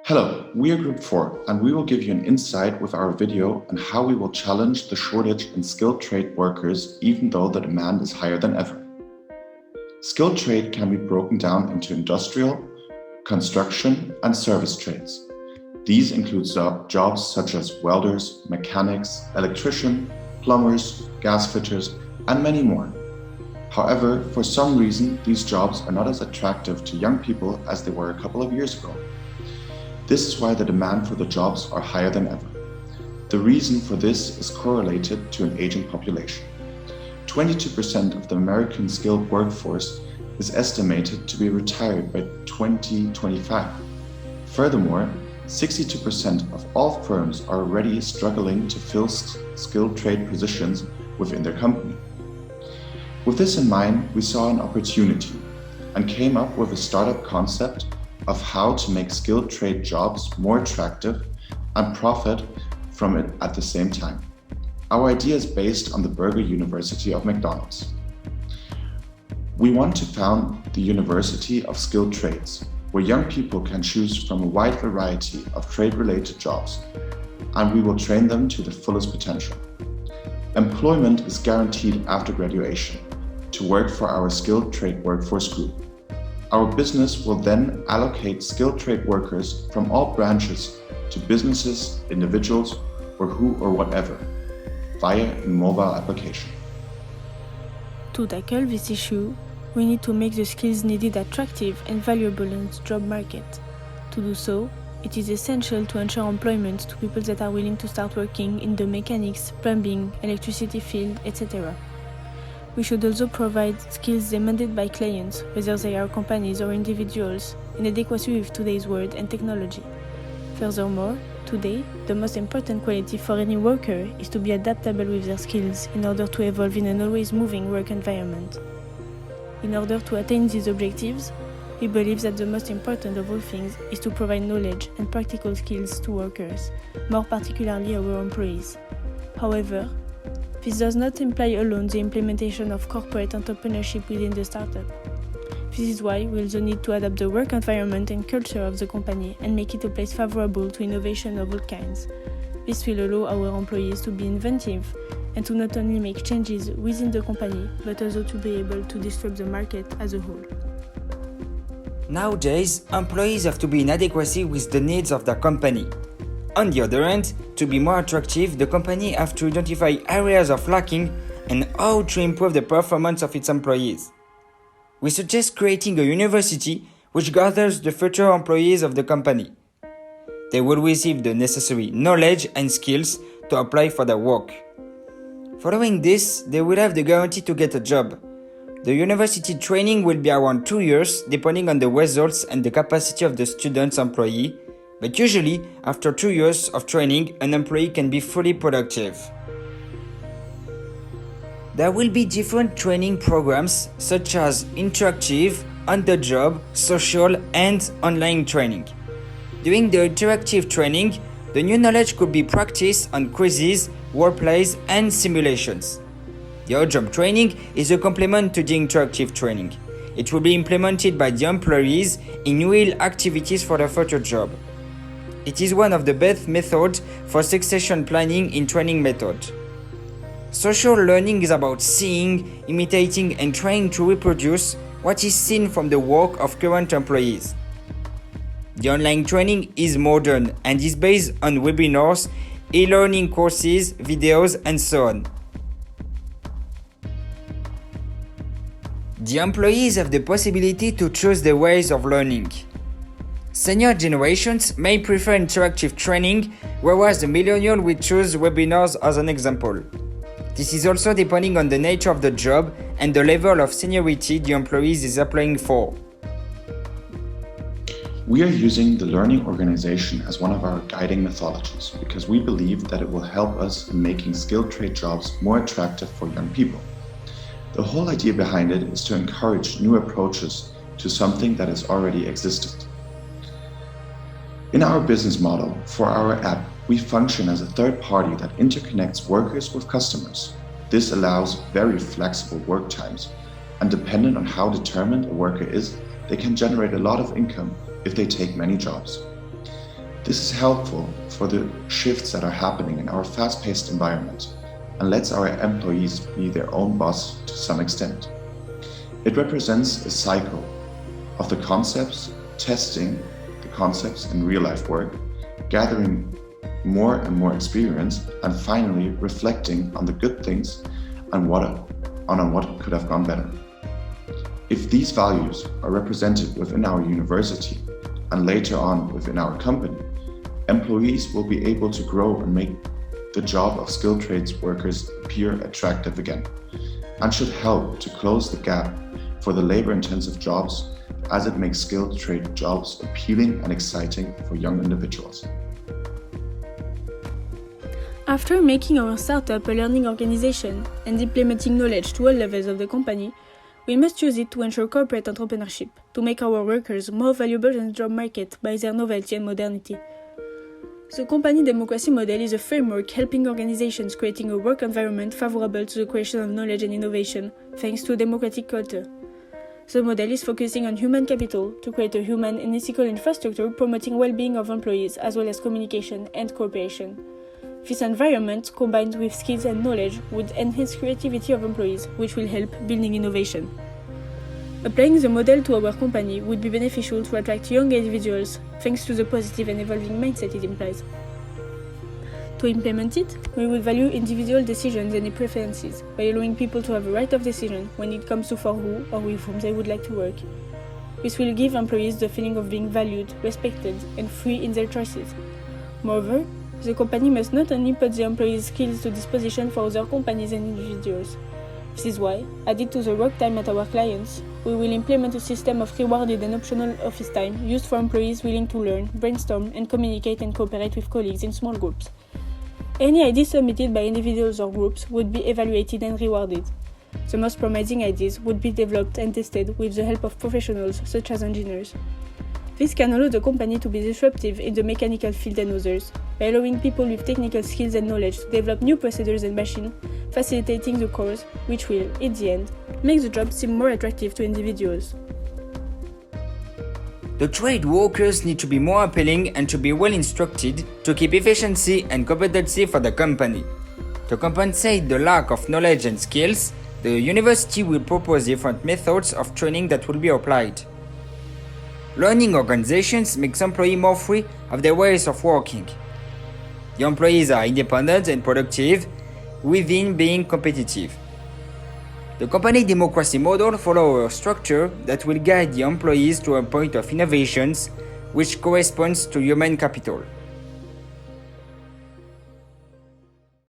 Hello, we are Group 4, and we will give you an insight with our video on how we will challenge the shortage in skilled trade workers even though the demand is higher than ever. Skilled trade can be broken down into industrial, construction, and service trades. These include jobs such as welders, mechanics, electrician, plumbers, gas fitters, and many more. However, for some reason, these jobs are not as attractive to young people as they were a couple of years ago. This is why the demand for the jobs are higher than ever. The reason for this is correlated to an aging population. 22% of the American skilled workforce is estimated to be retired by 2025. Furthermore, 62% of all firms are already struggling to fill skilled trade positions within their company. With this in mind, we saw an opportunity and came up with a startup concept of how to make skilled trade jobs more attractive and profit from it at the same time. Our idea is based on the Burger University of McDonald's. We want to found the University of Skilled Trades, where young people can choose from a wide variety of trade-related jobs, and we will train them to the fullest potential. Employment is guaranteed after graduation to work for our skilled trade workforce group. Our business will then allocate skilled trade workers from all branches to businesses, individuals, or who or whatever, via a mobile application. To tackle this issue, we need to make the skills needed attractive and valuable in the job market. To do so, it is essential to ensure employment to people that are willing to start working in the mechanics, plumbing, electricity field, etc. We should also provide skills demanded by clients, whether they are companies or individuals, in adequacy with today's world and technology. Furthermore, today, the most important quality for any worker is to be adaptable with their skills in order to evolve in an always moving work environment. In order to attain these objectives, we believe that the most important of all things is to provide knowledge and practical skills to workers, more particularly our employees. However, this does not imply alone the implementation of corporate entrepreneurship within the startup. This is why we also need to adapt the work environment and culture of the company and make it a place favorable to innovation of all kinds. This will allow our employees to be inventive and to not only make changes within the company, but also to be able to disrupt the market as a whole. Nowadays, employees have to be in adequacy with the needs of their company. On the other hand, to be more attractive, the company has to identify areas of lacking and how to improve the performance of its employees. We suggest creating a university which gathers the future employees of the company. They will receive the necessary knowledge and skills to apply for their work. Following this, they will have the guarantee to get a job. The university training will be around 2 years, depending on the results and the capacity of the student's employee, but usually, after 2 years of training, an employee can be fully productive. There will be different training programs such as interactive, on-the-job, social, and online training. During the interactive training, the new knowledge could be practiced on quizzes, roleplays, and simulations. The on-job training is a complement to the interactive training. It will be implemented by the employees in real activities for their future job. It is one of the best methods for succession planning in training method. Social learning is about seeing, imitating, and trying to reproduce what is seen from the work of current employees. The online training is modern and is based on webinars, e-learning courses, videos, and so on. The employees have the possibility to choose their ways of learning. Senior generations may prefer interactive training, whereas the millennial will choose webinars as an example. This is also depending on the nature of the job and the level of seniority the employees is applying for. We are using the learning organization as one of our guiding methodologies because we believe that it will help us in making skilled trade jobs more attractive for young people. The whole idea behind it is to encourage new approaches to something that is already existent. In our business model for our app, we function as a third party that interconnects workers with customers. This allows very flexible work times, and dependent on how determined a worker is, they can generate a lot of income if they take many jobs. This is helpful for the shifts that are happening in our fast-paced environment and lets our employees be their own boss to some extent. It represents a cycle of the concepts, testing the concepts in real-life work, gathering more and more experience, and finally reflecting on the good things and on what could have gone better. If these values are represented within our university and later on within our company, employees will be able to grow and make the job of skilled trades workers appear attractive again, and should help to close the gap for the labor-intensive jobs, as it makes skilled trade jobs appealing and exciting for young individuals. After making our startup a learning organization and implementing knowledge to all levels of the company, we must use it to ensure corporate entrepreneurship, to make our workers more valuable in the job market by their novelty and modernity. The company democracy model is a framework helping organizations creating a work environment favorable to the creation of knowledge and innovation, thanks to a democratic culture. The model is focusing on human capital to create a human and ethical infrastructure promoting well-being of employees as well as communication and cooperation. This environment, combined with skills and knowledge, would enhance creativity of employees, which will help building innovation. Applying the model to our company would be beneficial to attract young individuals, thanks to the positive and evolving mindset it implies. To implement it, we would value individual decisions and preferences by allowing people to have a right of decision when it comes to for who or with whom they would like to work. This will give employees the feeling of being valued, respected, and free in their choices. Moreover, the company must not only put the employees' skills to disposition for other companies and individuals. This is why, added to the work time at our clients, we will implement a system of rewarded and optional office time used for employees willing to learn, brainstorm, and communicate and cooperate with colleagues in small groups. Any ideas submitted by individuals or groups would be evaluated and rewarded. The most promising ideas would be developed and tested with the help of professionals such as engineers. This can allow the company to be disruptive in the mechanical field and others, by allowing people with technical skills and knowledge to develop new procedures and machines, facilitating the course, which will, in the end, make the job seem more attractive to individuals. The trade workers need to be more appealing and to be well instructed to keep efficiency and competency for the company. To compensate the lack of knowledge and skills, the university will propose different methods of training that will be applied. Learning organizations make employees more free of their ways of working. The employees are independent and productive within being competitive. The company democracy model follows a structure that will guide the employees to a point of innovations which corresponds to human capital.